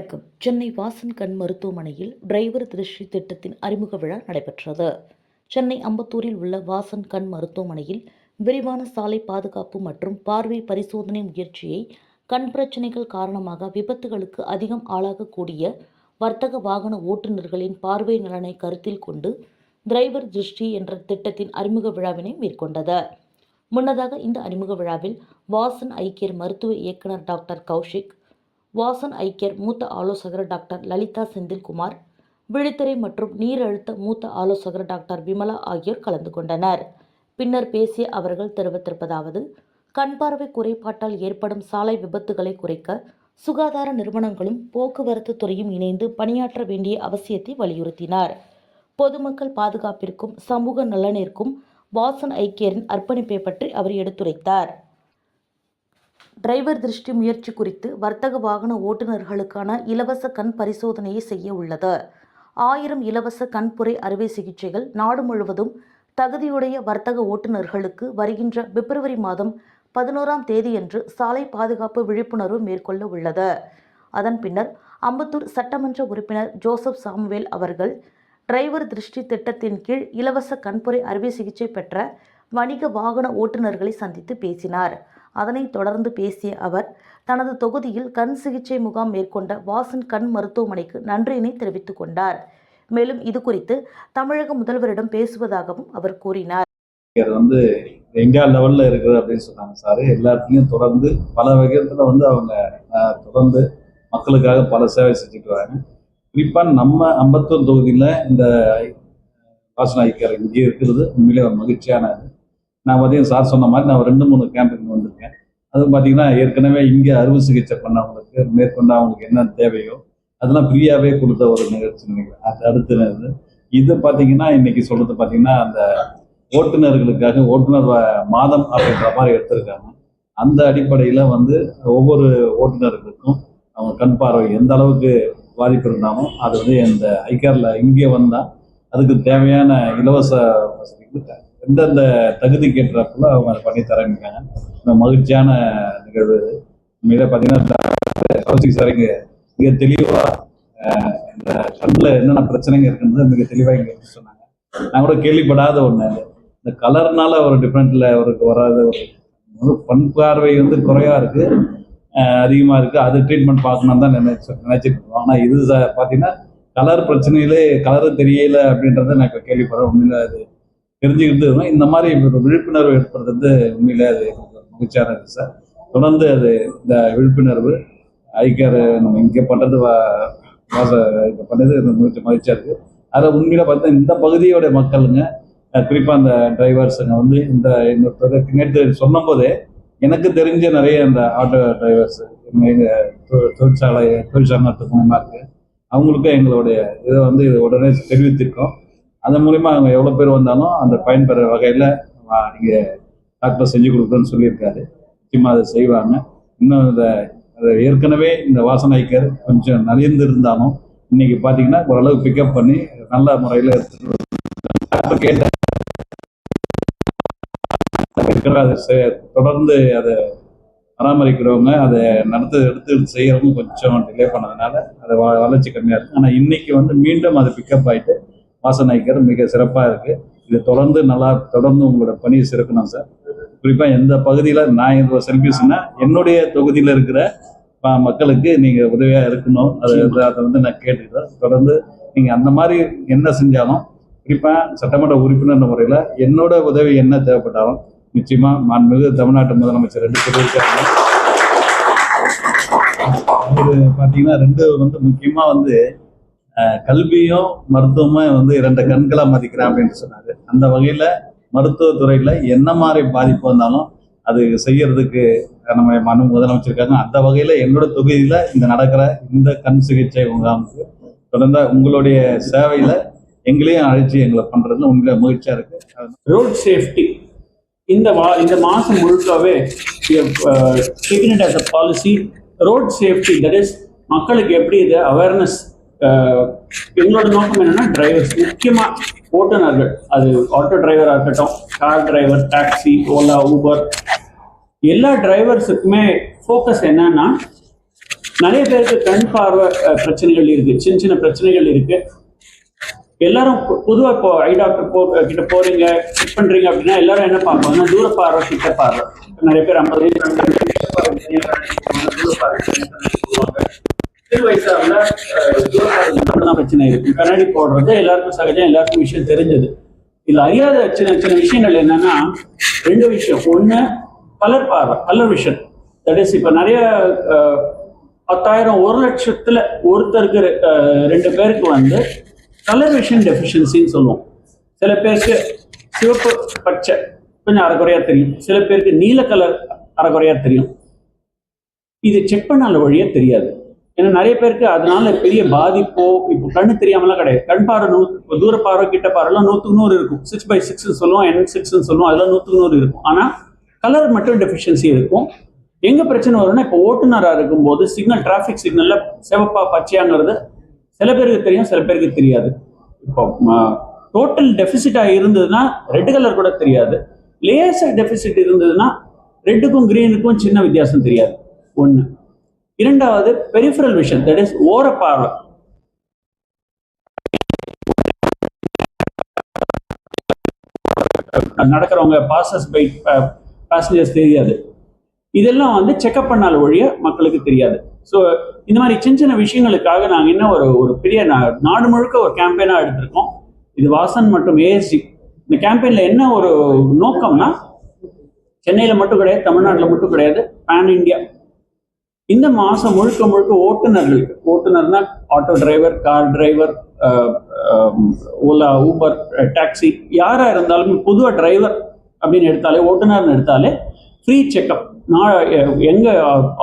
வணக்கம். சென்னை வாசன் கண் மருத்துவமனையில் டிரைவர் திருஷ்டி திட்டத்தின் அறிமுக விழா நடைபெற்றது. சென்னை அம்பத்தூரில் உள்ள வாசன் கண் மருத்துவமனையில் விரிவான சாலை பாதுகாப்பு மற்றும் பார்வை பரிசோதனை முயற்சியை கண் பிரச்சினைகள் காரணமாக விபத்துகளுக்கு அதிகம் ஆளாகக்கூடிய வர்த்தக வாகன ஓட்டுநர்களின் பார்வை நலனை கருத்தில் கொண்டு டிரைவர் திருஷ்டி என்ற திட்டத்தின் அறிமுக விழாவினை மேற்கொண்டது. முன்னதாக இந்த அறிமுக விழாவில் வாசன் ஐ கேர் மருத்துவ இயக்குனர் டாக்டர் கௌஷிக், வாசன் ஐ கேர் மூத்த ஆலோசகர் டாக்டர் லலிதா செந்தில்குமார், விழித்திரை மற்றும் நீரழுத்த மூத்த ஆலோசகர் டாக்டர் விமலா ஆகியோர் கலந்து கொண்டனர். பின்னர் பேசிய அவர்கள் தெரிவித்திருப்பதாவது, கண் பார்வை குறைபாட்டால் ஏற்படும் சாலை விபத்துகளை குறைக்க சுகாதார நிறுவனங்களும் போக்குவரத்து துறையும் இணைந்து பணியாற்ற வேண்டிய அவசியத்தை வலியுறுத்தினார். பொதுமக்கள் பாதுகாப்பிற்கும் சமூக நலனிற்கும் வாசன் ஐ கேரின் அர்ப்பணிப்பை பற்றி அவர் எடுத்துரைத்தார். டிரைவர் திருஷ்டி முயற்சி குறித்து வர்த்தக வாகன ஓட்டுநர்களுக்கான இலவச கண் பரிசோதனையை செய்ய உள்ளது. 1000 இலவச கண்புரை அறுவை சிகிச்சைகள் நாடு முழுவதும் தகுதியுடைய வர்த்தக ஓட்டுநர்களுக்கு வருகின்ற பிப்ரவரி மாதம் 11ஆம் தேதியன்று சாலை பாதுகாப்பு விழிப்புணர்வு மேற்கொள்ள உள்ளது. அதன் பின்னர் அம்பத்தூர் சட்டமன்ற உறுப்பினர் ஜோசப் சாமுவேல் அவர்கள் டிரைவர் திருஷ்டி திட்டத்தின் கீழ் இலவச கண்புரை அறுவை சிகிச்சை பெற்ற வணிக வாகன ஓட்டுநர்களை சந்தித்து பேசினார். அதனைத் தொடர்ந்து பேசிய அவர் தனது தொகுதியில் கண் சிகிச்சை முகாம் மேற்கொண்ட வாசன் கண் மருத்துவமனைக்கு நன்றியினை தெரிவித்துக் கொண்டார். மேலும் இது குறித்து தமிழக முதல்வரிடம் பேசுவதாகவும் அவர் கூறினார். இந்தியா லெவலில் இருக்குது அப்படின்னு சொன்னாங்க சார். எல்லாத்தையும் தொடர்ந்து பல வகையத்தில் அவங்க தொடர்ந்து மக்களுக்காக பல சேவை செஞ்சுட்டு வராங்க. குறிப்பாக நம்ம அம்பத்தூர் தொகுதியில் இந்த வாசன் ஐ கேர் இங்கே இருக்கிறது உண்மையிலே ஒரு மகிழ்ச்சியானது. நான் பார்த்தீங்கன்னா சார் சொன்ன மாதிரி நான் 2-3 கேம்புக்கு வந்திருக்கேன். அதுவும் பார்த்தீங்கன்னா ஏற்கனவே இங்கே அறுவை சிகிச்சை பண்ணவங்களுக்கு மேற்கொண்டு அவங்களுக்கு என்ன தேவையோ அதெல்லாம் ஃப்ரீயாகவே கொடுத்த ஒரு நிகழ்ச்சி நினைக்கிறேன். அது அடுத்து இது பார்த்தீங்கன்னா இன்னைக்கு சொல்றது பார்த்தீங்கன்னா அந்த ஓட்டுநர்களுக்காக ஓட்டுநர் மாதம் அப்படின்ற மாதிரி எடுத்திருக்காங்க. அந்த அடிப்படையில் ஒவ்வொரு ஓட்டுநர்களுக்கும் அவங்க கண் பார்வை எந்த அளவுக்கு பாதிப்பு இருந்தாலும் அது இந்த ஐ கேரில் இங்கே வந்தால் அதுக்கு தேவையான இலவச வசதிகள் எந்தெந்த தகுதிக்கு ஏற்றப்பல அவங்க அதை பண்ணி தரங்கிருக்காங்க. இந்த மகிழ்ச்சியான நிகழ்வு. உண்மையில பார்த்தீங்கன்னா சார் இங்கே மிக தெளிவாக இந்த கண்ணில் என்னென்ன பிரச்சனைங்க இருக்குன்றது மிக தெளிவாக இங்கே சொன்னாங்க. நான் கூட கேள்விப்படாத ஒன்று, இந்த கலர்னால ஒரு டிஃப்ரெண்ட்ல அவருக்கு வராத ஒரு கண் பார்வை குறையா இருக்கு, அதிகமாக இருக்குது, அது ட்ரீட்மெண்ட் பார்க்கணும் தான் நினைச்சிட்டு இருக்கோம். ஆனால் இது பார்த்தீங்கன்னா கலர் பிரச்சனையிலே கலரு தெரியல அப்படின்றத நான் இப்போ கேள்விப்படுறேன். உண்மையில அது தெரிஞ்சுக்கிட்டு இந்த மாதிரி விழிப்புணர்வு ஏற்படுறது உண்மையிலே அது மகிழ்ச்சியான இருக்குது சார். தொடர்ந்து அது இந்த விழிப்புணர்வு ஐ கேர் நம்ம இங்கே பண்ணுறது இப்போ பண்ணது மகிழ்ச்சியாக இருக்குது. அதை உண்மையில பார்த்தா இந்த பகுதியோட மக்களுங்க, குறிப்பாக அந்த டிரைவர்ஸுங்க இந்த நேற்று சொன்ன போதே எனக்கு தெரிஞ்ச நிறைய இந்த ஆட்டோ டிரைவர்ஸ் தொழிற்சாலை மூலமாக இருக்குது. அவங்களுக்கும் எங்களுடைய இதை உடனே தெரிவித்திருக்கோம். அதன் மூலிமா அவங்க எவ்வளோ பேர் வந்தாலும் அந்த பயன்பெற வகையில் இங்கே டாக்டர் செஞ்சு கொடுக்குறோன்னு சொல்லியிருக்காரு. நிச்சயமாக அதை செய்வாங்க. இன்னும் அதை ஏற்கனவே இந்த வாசன் ஐ கேர் கொஞ்சம் நலிந்து இருந்தாலும் இன்னைக்கு பார்த்தீங்கன்னா ஓரளவு பிக்கப் பண்ணி நல்ல முறையில் கேட்ட தொடர்ந்து அதை பராமரிக்கிறவங்க அதை எடுத்து செய்யறவங்க கொஞ்சம் டிலே பண்ணதுனால அது வளர்ச்சி கம்மியாக இருக்கு. ஆனால் இன்னைக்கு மீண்டும் அது பிக்கப் ஆகிட்டு வாசன் ஐ கேர் மிக சிறப்பாக இருக்கு. இது தொடர்ந்து உங்களோட பணியை சிறக்கணும் சார். குறிப்பாக எந்த பகுதியில் நான் இந்த செல்ஃபிஸ்னா என்னுடைய தொகுதியில் இருக்கிற மக்களுக்கு நீங்கள் உதவியாக இருக்கணும். அதை நான் கேட்டுக்கிறேன். தொடர்ந்து நீங்கள் அந்த மாதிரி என்ன செஞ்சாலும், குறிப்பாக சட்டமன்ற உறுப்பினர் முறையில் என்னோட உதவி என்ன தேவைப்பட்டாலும் நிச்சயமா மாண்புமிகு தமிழ்நாட்டு முதலமைச்சர் 2 சொல்லியிருக்காங்க. பார்த்தீங்கன்னா 2 முக்கியமாக கல்வியும் மருத்துவமும் 2 கண்களா மதிக்கிறேன் அப்படின்னு சொன்னாரு. அந்த வகையில மருத்துவத்துறையில என்ன மாதிரி பாதிப்பு வந்தாலும் அது செய்யறதுக்கு நம்ம முதலமைச்சிருக்காங்க. அந்த வகையில என்னோட தொகுதியில நடக்கிற இந்த கண் சிகிச்சை முகாமுக்கு தொடர்ந்து உங்களுடைய சேவையில எங்களையும் அழைச்சி எங்களை பண்றதுல உண்மையில மகிழ்ச்சியா இருக்கு. ரோட் சேஃப்டி இந்த மாசம் முழுக்கவே policy road safety, that is மக்களுக்கு எப்படி இது அவேர்னஸ். எங்களோட நோக்கம் என்னன்னா டிரைவர்ஸ், முக்கியமா ஓட்டுநர்கள், அது ஆட்டோ டிரைவராக இருக்கட்டும், car driver, taxi, Ola, Uber, எல்லா டிரைவர்ஸுக்குமே ஃபோக்கஸ் என்னன்னா நிறைய பேருக்கு கண் பார்வை பிரச்சனைகள் இருக்கு, சின்ன சின்ன பிரச்சனைகள் இருக்கு. எல்லாரும் பொதுவாக இப்போ ஐ டாக்டர் கிட்ட போறீங்க, செக் பண்றீங்க அப்படின்னா எல்லாரும் என்ன பார்ப்பாங்கன்னா தூர பார்வை, கிட்ட பார்வை. நிறைய பேர் 50 வயசாக பிரச்சனை இருக்கு. கண்ணாடி போடுறது எல்லாருக்கும் சகஜம், எல்லாருக்கும் விஷயம் தெரிஞ்சது. இதுல அறியாத சின்ன சின்ன விஷயங்கள் என்னன்னா 2 விஷயம். ஒண்ணு கலர் பார்வை, கலர் விஷன். தட் இஸ் இப்ப நிறைய 10,000 1 லட்சத்துல ஒருத்தருக்கு 2 பேருக்கு வந்து கலர் விஷன் டெஃபிஷியன்சின்னு சொல்லுவோம். சில பேருக்கு சிவப்பு பச்சை கொஞ்சம் அரைக்குறையா தெரியும், சில பேருக்கு நீல கலர் அரைக்குறையா தெரியும். இது செக் பண்ணால வழியா தெரியாது. ஏன்னா நிறைய பேருக்கு அதனால பெரிய பாதிப்போ, இப்போ கண்ணு தெரியாமலாம் கிடையாது. கண் பார்வை தூர பார்வை, கிட்ட பார்வைலாம் 100க்கு 100 இருக்கும். 6/6 சொல்லுவோம், N6 சொல்லுவோம், அதெல்லாம் 100க்கு 100 இருக்கும். ஆனா கலர் மட்டும் டெஃபிஷியன்சி இருக்கும். எங்க பிரச்சனை வரும்னா, இப்போ ஓட்டுநராக இருக்கும்போது சிக்னல், டிராஃபிக் சிக்னல்ல சிவப்பா பச்சையாங்கிறது சில பேருக்கு தெரியும், சில பேருக்கு தெரியாது. இப்போ டோட்டல் டெபிசிட்டா இருந்ததுன்னா ரெட் கலர் கூட தெரியாது. லேசர் டெபிசிட் இருந்ததுன்னா ரெட்டுக்கும் கிரீனுக்கும் சின்ன வித்தியாசம் தெரியாது. ஒண்ணு. இரண்டாவது பெரிஃபரல் விஷன், தட் இஸ் ஓர பார்வை. நடக்கிறவங்க, பாசஸ் பை பேசஞ்சர்ஸ் தெரியாது. இதெல்லாம் வந்து செக்அப் பண்ணால ஒழிய மக்களுக்கு தெரியாது. ஸோ இந்த மாதிரி சின்ன சின்ன விஷயங்களுக்காக நாங்கள் இன்னும் ஒரு பெரிய நாடு முழுக்க ஒரு கேம்பெயினாக எடுத்திருக்கோம். இது வாசன் மற்றும் ஏஎஸ்டி. இந்த கேம்பெயினில் என்ன ஒரு நோக்கம்னா, சென்னையில் மட்டும் கிடையாது, தமிழ்நாட்டில் மட்டும் கிடையாது, பேன் இந்தியா. இந்த மாதம் முழுக்க முழுக்க ஓட்டுநர்களுக்கு, ஓட்டுநர்னா auto driver, car driver, Ola, Uber, taxi, யாராக இருந்தாலும் பொதுவாக டிரைவர் அப்படின்னு எடுத்தாலே, ஓட்டுநர்னு எடுத்தாலே ஃப்ரீ செக்அப். எங்க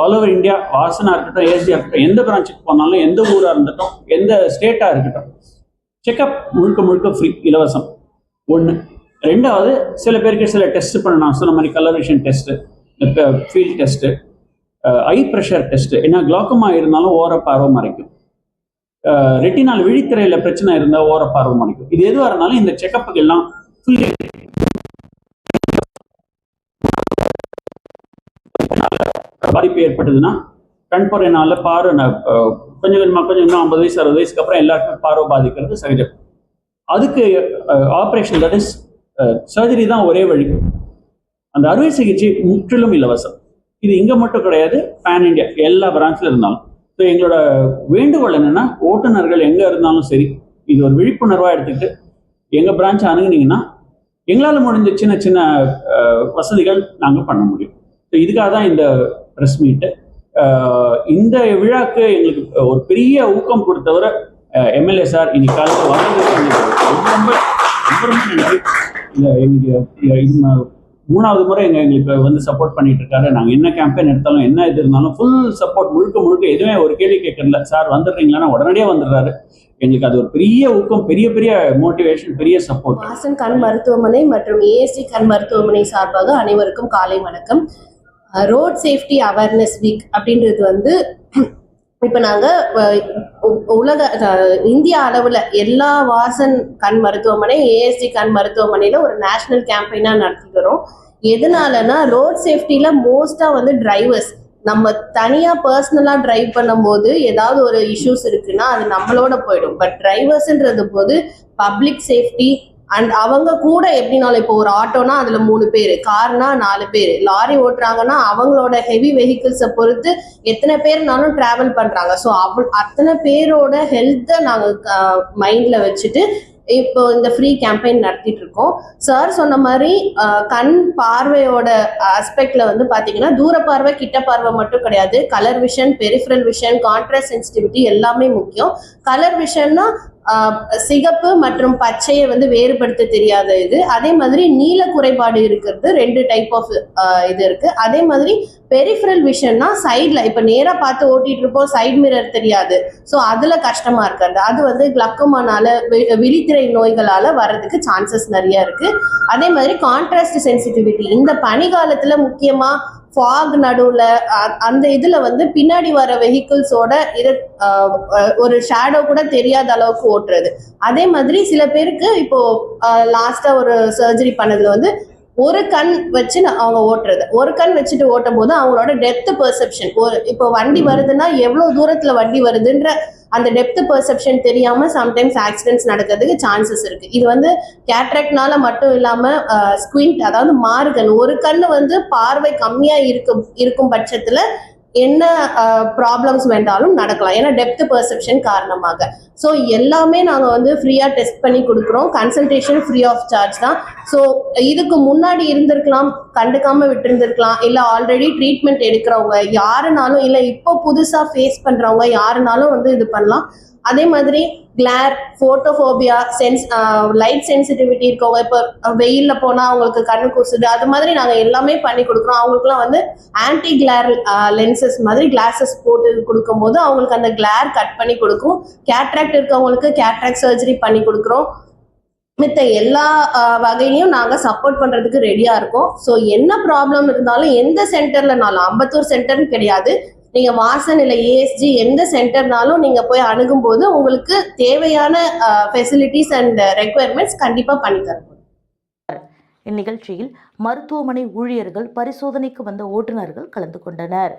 ஆல் ஓவர் இந்தியா, வாசனா இருக்கட்டும், ஏசியா இருக்கட்டும், எந்த பிரான்ச்சுக்கு போனாலும், எந்த ஊராக இருந்துட்டும், எந்த ஸ்டேட்டாக இருக்கட்டும், செக்அப் முழுக்க முழுக்க ஃப்ரீ, இலவசம். ஒன்று. ரெண்டாவது, சில பேருக்கு சில டெஸ்ட் பண்ணணும். சொன்ன மாதிரி colour vision test, field test, eye pressure test. ஏன்னா குளாக்கமா இருந்தாலும் ஓர பார்வை மறைக்கும். ரெட்டினால் விழித்திரையில் பிரச்சனை இருந்தால் ஓர பார்வை மறைக்கும். இது எதுவாக இருந்தாலும் இந்த செக்கப்புக்கு எல்லாம் ஃபுல்லி பாதிப்பு ஏற்பட்டதுன்னா, கண்புரையினால பார்வை கொஞ்சம் கொஞ்சமாக 50 வயசு 60 வயசுக்கு அப்புறம் எல்லாருக்குமே பார்வை பாதிக்கிறது சகஜம். அதுக்கு ஆப்ரேஷன், தட் இஸ் சர்ஜரி தான் ஒரே வழி. அந்த அறுவை சிகிச்சை முற்றிலும் இலவசம். இது இங்க மட்டும் கிடையாது, பேன் இந்தியா எல்லா பிரான்ச்ல இருந்தாலும். ஸோ எங்களோட வேண்டுகோள் என்னன்னா, ஓட்டுநர்கள் எங்க இருந்தாலும் சரி, இது ஒரு விழிப்புணர்வா எடுத்துக்கிட்டு எங்க பிரான்ச் அணுகுனீங்கன்னா எங்களால் முடிஞ்ச சின்ன சின்ன வசதிகள் நாங்கள் பண்ண முடியும். ஸோ இதுக்காக தான் இந்த ப்ரெஸ் மீட்டு. இந்த விழாக்கு எங்களுக்கு ஒரு பெரிய ஊக்கம் கொடுத்தவரை எம்எல்ஏ சார் இன்னைக்கு காலத்தில் வர்றதுக்கு எங்களுக்கு ரொம்ப ரொம்ப ரொம்ப நன்றி. எங்களுக்கு 3வது முறை எங்களுக்கு வந்து சப்போர்ட் பண்ணிட்டு இருக்காரு. நாங்கள் என்ன கேம்பெயின் எடுத்தாலும், என்ன இது இருந்தாலும் ஃபுல் சப்போர்ட், முழுக்க முழுக்க எதுவுமே ஒரு கேள்வி கேட்கறதில்ல. சார் வந்துடுறீங்களான்னா உடனடியாக வந்துடுறாரு. எங்களுக்கு அது ஒரு பெரிய ஊக்கம், பெரிய பெரிய மோட்டிவேஷன், பெரிய சப்போர்ட். வாசன் கண் மருத்துவமனை மற்றும் ஏஎஸ்டி கண் மருத்துவமனை சார்பாக அனைவருக்கும் காலை வணக்கம். ரோட் சேஃப்டி அவேர்னஸ் வீக் அப்படின்றது வந்து இப்போ நாங்கள் இந்தியா அளவில் எல்லா வாசன் கண் மருத்துவமனை, ஏஎஸ்டி கண் மருத்துவமனையில் ஒரு நேஷனல் கேம்பெயினாக நடத்திக்கிறோம். எதனாலனா, ரோட் சேஃப்டியில் மோஸ்ட்டாக வந்து டிரைவர்ஸ் நம்ம தனியாக பர்சனலாக டிரைவ் பண்ணும்போது ஏதாவது ஒரு இஷ்யூஸ் இருக்குன்னா அது நம்மளோட போயிடும். பட் டிரைவர்ஸ்ன்றது போது பப்ளிக் சேஃப்டி அண்ட் அவங்க கூட எப்படினாலும், இப்போ ஒரு ஆட்டோனா அதுல 3 பேர், கார்னா 4 பேர், லாரி ஓட்டுறாங்கன்னா அவங்களோட ஹெவி வெஹிக்கிள்ஸை பொறுத்து எத்தனை பேர்னாலும் டிராவல் பண்றாங்க. ஸோ அத்தனை பேரோட ஹெல்த்தை நாங்கள் மைண்ட்ல வச்சுட்டு இப்போ இந்த ஃப்ரீ கேம்பெயின் நடத்திட்டு இருக்கோம். சார் சொன்ன மாதிரி கண் பார்வையோட ஆஸ்பெக்ட்ல வந்து பாத்தீங்கன்னா, தூர பார்வை, கிட்ட பார்வை மட்டும் கிடையாது, colour vision, peripheral vision, contrast sensitivity எல்லாமே முக்கியம். கலர் விஷன்னா சிகப்பு மற்றும் பச்சையை வந்து வேறுபடுத்த தெரியாத இது. அதே மாதிரி நீல குறைபாடு இருக்கிறது 2 டைப் ஆஃப் இது இருக்கு. அதே மாதிரி பெரிஃபரல் விஷன்னா சைட்ல இப்ப நேரா பார்த்து ஓட்டிட்டு இருப்போம், சைட் மிரர் தெரியாது, ஸோ அதுல கஷ்டமா இருக்கிறது. அது வந்து கிளக்கோமானால, விழித்திரை நோய்களால வர்றதுக்கு சான்சஸ் நிறைய இருக்கு. அதே மாதிரி கான்ட்ராஸ்ட் சென்சிட்டிவிட்டி, இந்த பனிகாலத்துல முக்கியமா ஃபாக் நடுவுல அந்த இதுல வந்து பின்னாடி வர வெஹிக்கிள்ஸோட இது ஒரு ஷேடோ கூட தெரியாத அளவுக்கு ஓட்டுறது. அதே மாதிரி சில பேருக்கு இப்போ லாஸ்டா ஒரு சர்ஜரி பண்ணதுல வந்து ஒரு கண் வச்சு அவங்க ஓட்டுறது, ஒரு கண் வச்சுட்டு ஓட்டும் போது அவங்களோட டெப்த் பெர்செப்ஷன், இப்போ வண்டி வருதுன்னா எவ்வளவு தூரத்துல வண்டி வருதுன்ற அந்த டெப்த் பெர்செப்ஷன் தெரியாம சம்டைம்ஸ் ஆக்சிடென்ட்ஸ் நடக்கிறதுக்கு சான்சஸ் இருக்கு. இது வந்து கேட்ராக்ட்னால மட்டும் இல்லாம ஸ்குவிண்ட், அதாவது மாறுகண், ஒரு கண்ணு வந்து பார்வை கம்மியா இருக்கும் பட்சத்துல என்ன ப்ராப்ளம்ஸ் வேண்டாலும் நடக்கலாம், ஏன்னா டெப்த் பெர்செப்ஷன் காரணமாக. ஸோ எல்லாமே நாங்கள் வந்து ஃப்ரீயாக டெஸ்ட் பண்ணி கொடுக்குறோம். கன்சல்டேஷன் ஃப்ரீ ஆஃப் சார்ஜ் தான். ஸோ இதுக்கு முன்னாடி இருந்திருக்கலாம், கண்டுக்காம விட்டுருந்துருக்கலாம், இல்லை ஆல்ரெடி ட்ரீட்மெண்ட் எடுக்கிறவங்க யாருனாலும், இல்லை இப்போ புதுசாக ஃபேஸ் பண்ணுறவங்க யாருனாலும் வந்து இது பண்ணலாம். அதே மாதிரி கிளார், போட்டோஃபோபியா, லைட் சென்சிட்டிவிட்டி இருக்கவங்க, இப்போ வெயில்ல போனா அவங்களுக்கு கண்ணு கூசுது, அது மாதிரி நாங்க எல்லாமே பண்ணி கொடுக்குறோம். அவங்களுக்குலாம் வந்து ஆன்டி கிளார் லென்சஸ் மாதிரி கிளாஸஸ் போட்டு கொடுக்கும் போது அவங்களுக்கு அந்த கிளார் கட் பண்ணி கொடுக்கும். கேட்ராக்ட் இருக்கவங்களுக்கு கேட்ராக்ட் சர்ஜரி பண்ணி கொடுக்குறோம். மித்த எல்லா வகையிலையும் நாங்க சப்போர்ட் பண்றதுக்கு ரெடியா இருக்கோம். ஸோ என்ன ப்ராப்ளம் இருந்தாலும் எந்த சென்டர்லனாலும், அம்பத்தூர் சென்டர்னு கிடையாது, நீங்க வாசன் இல்லை ஏஎஸ்ஜி எந்த சென்டர்னாலும் நீங்க போய் அணுகும் போது உங்களுக்கு தேவையான ஃபெசிலிட்டிஸ் அண்ட் ரெக்குயர்மெண்ட்ஸ் கண்டிப்பா பண்ணி தரப்படும். இந்நிகழ்ச்சியில் மருத்துவமனை ஊழியர்கள், பரிசோதனைக்கு வந்த ஓட்டுநர்கள் கலந்து கொண்டனர்.